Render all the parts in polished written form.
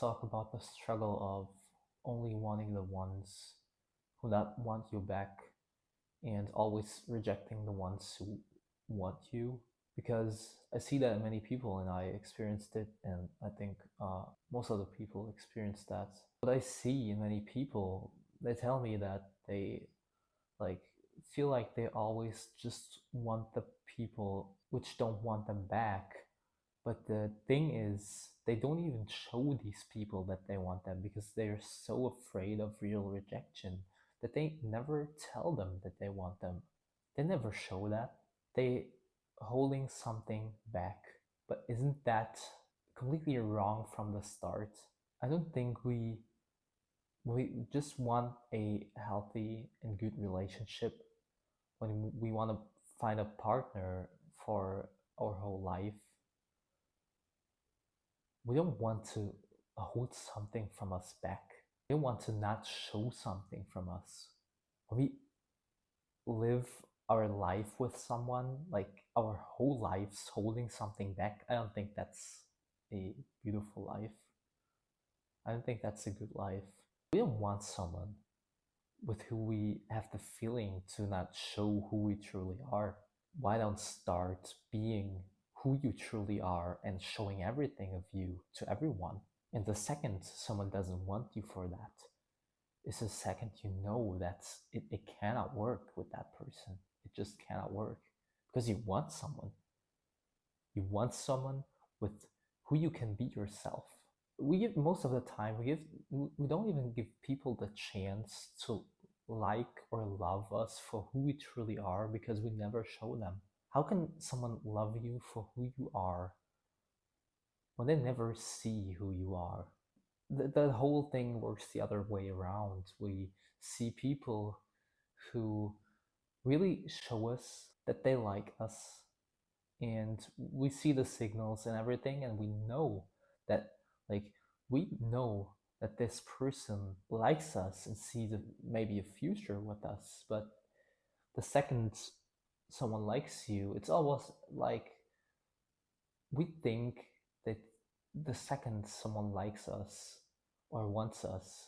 talk about the struggle of only wanting the ones who not want you back and always rejecting the ones who want you. Because I see that in many people, and I experienced it, and I think most other people experience that. What I see in many people, they tell me that they like feel like they always just want the people which don't want them back. But the thing is, they don't even show these people that they want them because they're so afraid of real rejection that they never tell them that they want them. They never show that. They holding something back. But isn't that completely wrong from the start? I don't think we just want a healthy and good relationship when we want to find a partner for our whole life. We don't want to hold something from us back. We want to not show something from us. When we live our life with someone, like our whole lives holding something back, I don't think that's a beautiful life. I don't think that's a good life. We don't want someone with who we have the feeling to not show who we truly are. Why don't start being who you truly are and showing everything of you to everyone? And the second someone doesn't want you for that is the second you know that it cannot work with that person. It just cannot work because you want someone. You want someone with who you can be yourself. We give most of the time we don't even give people the chance to like or love us for who we truly are because we never show them. How can someone love you for who you are when they never see who you are? The whole thing works the other way around. We see people who really show us that they like us, and we see the signals and everything, and we know that, like, we know that this person likes us and sees maybe a future with us. But the second someone likes you, it's almost like we think that the second someone likes us or wants us,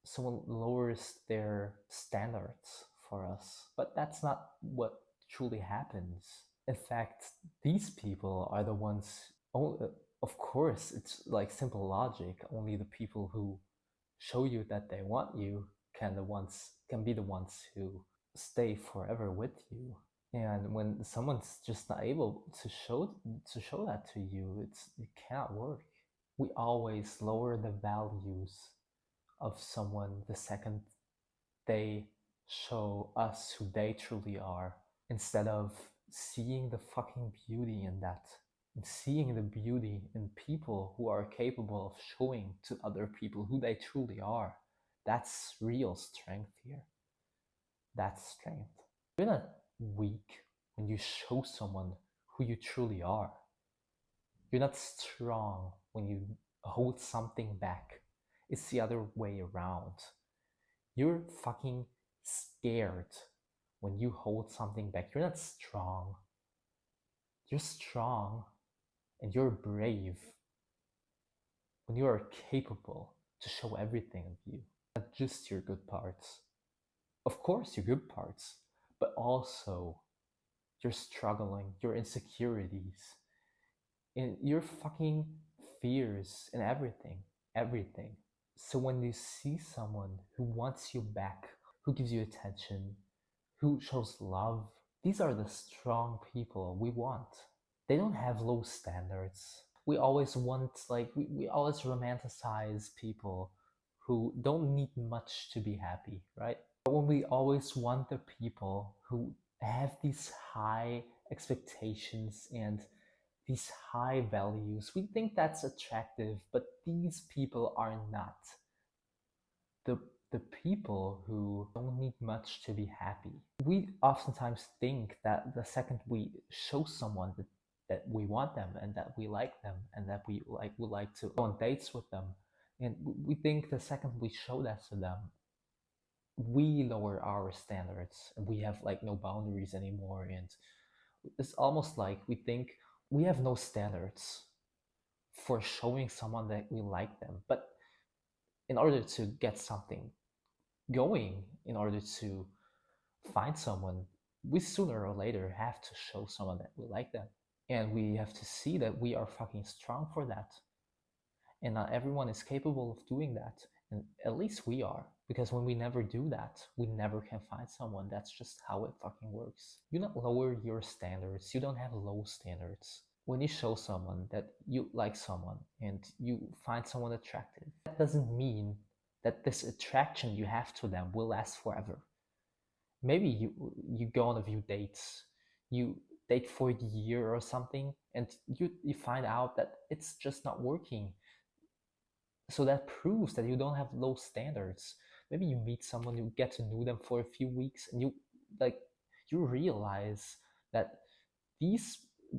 someone lowers their standards for us. But that's not what truly happens. In fact, these people are the ones, of course, it's like simple logic. Only the people who show you that they want you can be the ones who stay forever with you. And when someone's just not able to show that to you, it can't work. We always lower the values of someone the second they show us who they truly are, instead of seeing the fucking beauty in that and seeing the beauty in people who are capable of showing to other people who they truly are. That's real strength here. That's strength. You're not weak when you show someone who you truly are. You're not strong when you hold something back. It's the other way around. You're fucking scared when you hold something back. You're not strong. You're strong and you're brave when you are capable to show everything of you, not just your good parts. Of course, your good parts, but also your struggling, your insecurities, and your fucking fears and everything. Everything. So when you see someone who wants you back, who gives you attention, who shows love, these are the strong people we want. They don't have low standards. We always want, like, we always romanticize people who don't need much to be happy, right? But when we always want the people who have these high expectations and these high values, we think that's attractive, but these people are not the the people who don't need much to be happy. We oftentimes think that the second we show someone that we want them and that we like them and that we would like to go on dates with them, and we think the second we show that to them, we lower our standards and we have like no boundaries anymore. And it's almost like we think we have no standards. for showing someone that we like them. But in order to get something going, in order to find someone, we sooner or later have to show someone that we like them. And we have to see that we are fucking strong for that. And not everyone is capable of doing that. And at least we are. Because when we never do that, we never can find someone. That's just how it fucking works. You don't lower your standards. You don't have low standards. When you show someone that you like someone and you find someone attractive, that doesn't mean that this attraction you have to them will last forever. Maybe you go on a few dates, you date for a year or something, and you find out that it's just not working. So that proves that you don't have low standards. Maybe you meet someone, you get to know them for a few weeks, and you realize that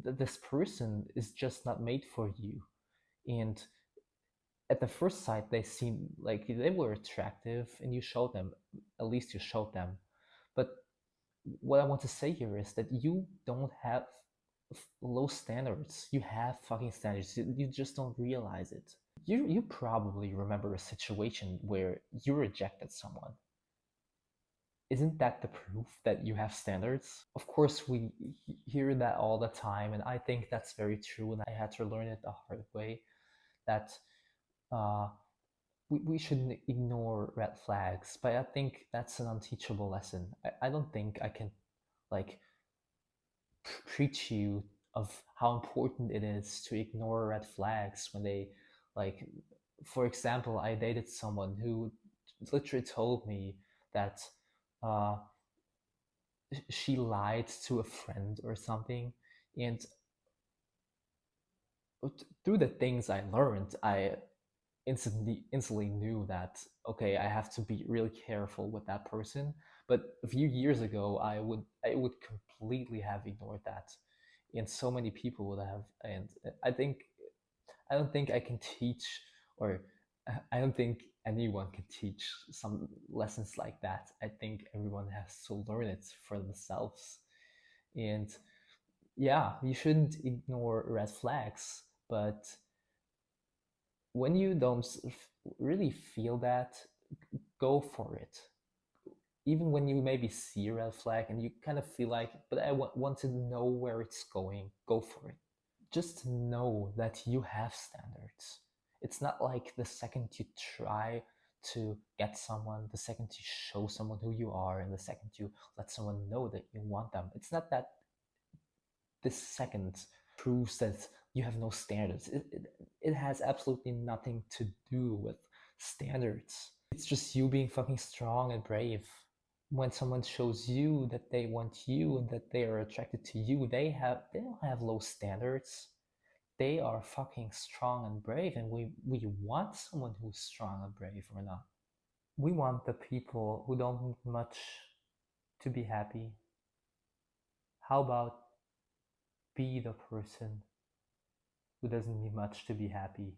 this person is just not made for you. And at the first sight they seem like they were attractive, and you showed them, at least you showed them. But what I want to say here is that you don't have low standards. You have fucking standards. You just don't realize it. You probably remember a situation where you rejected someone. Isn't that the proof that you have standards? Of course, we hear that all the time, and I think that's very true. And I had to learn it the hard way that uh, we shouldn't ignore red flags. But I think that's an unteachable lesson. I don't think I can like preach you of how important it is to ignore red flags when they like, for example, I dated someone who literally told me that uh, she lied to a friend or something. And through the things I learned, I instantly knew that, okay, I have to be really careful with that person. But a few years ago, I would completely have ignored that, and so many people would have. And I don't think I can teach, or I don't think anyone can teach some lessons like that. I think everyone has to learn it for themselves. And yeah, you shouldn't ignore red flags, but when you don't really feel that, go for it. Even when you maybe see a red flag and you kind of feel like, but I want to know where it's going, go for it. Just know that you have standards. It's not like the second you try to get someone, the second you show someone who you are, and the second you let someone know that you want them, it's not that this second proves that you have no standards. It has absolutely nothing to do with standards. It's just you being fucking strong and brave. When someone shows you that they want you and that they are attracted to you, they don't have low standards. They are fucking strong and brave, and we want someone who's strong and brave or not. We want the people who don't need much to be happy. How about be the person who doesn't need much to be happy?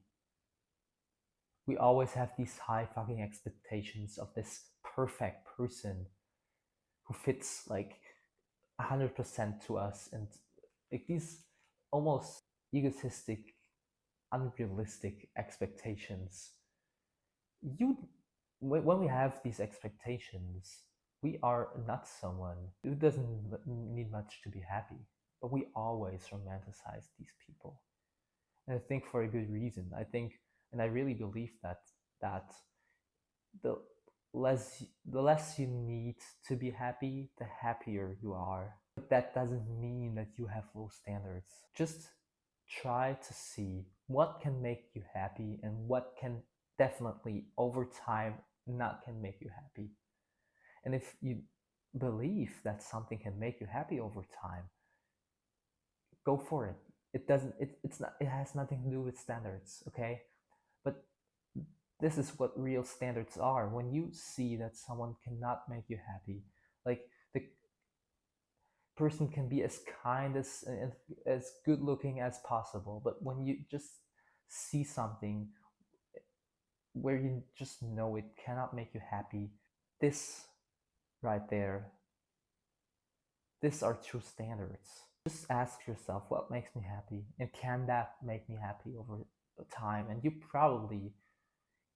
We always have these high fucking expectations of this perfect person who fits like 100% to us, and like these almost egotistic, unrealistic expectations. You, when we have these expectations, we are not someone who doesn't need much to be happy, but we always romanticize these people. And I think for a good reason. I think, and I really believe that the the less you need to be happy, the happier you are. But that doesn't mean that you have low standards. Just try to see what can make you happy and what can definitely over time not can make you happy. And if you believe that something can make you happy over time, go for it. It doesn't it's not, it has nothing to do with standards, okay? But this is what real standards are. When you see that someone cannot make you happy, like the person can be as kind as good looking as possible, but when you just see something where you just know it cannot make you happy, this right there, these are true standards. Just ask yourself, what makes me happy, and can that make me happy over time, and you probably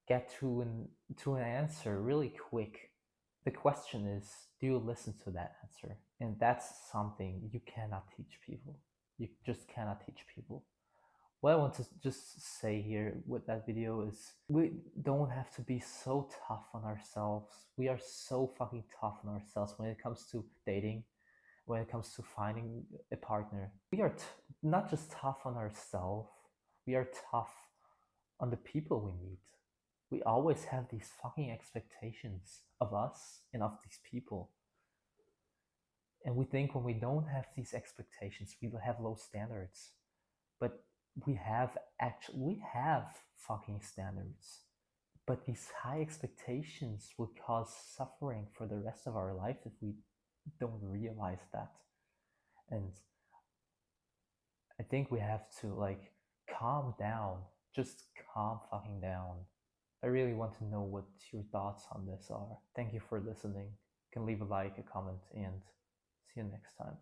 get to an answer really quick. The question is, do you listen to that answer? And that's something you cannot teach people. You just cannot teach people. What I want to just say here with that video is, we don't have to be so tough on ourselves. We are so fucking tough on ourselves when it comes to dating, when it comes to finding a partner. We are not just tough on ourselves, we are tough on the people we meet. We always have these fucking expectations of us and of these people. And we think when we don't have these expectations, we will have low standards. But we have fucking standards. But these high expectations will cause suffering for the rest of our life if we don't realize that. And I think we have to like calm down. Just calm fucking down. I really want to know what your thoughts on this are. Thank you for listening. You can leave a like, a comment, and see you next time.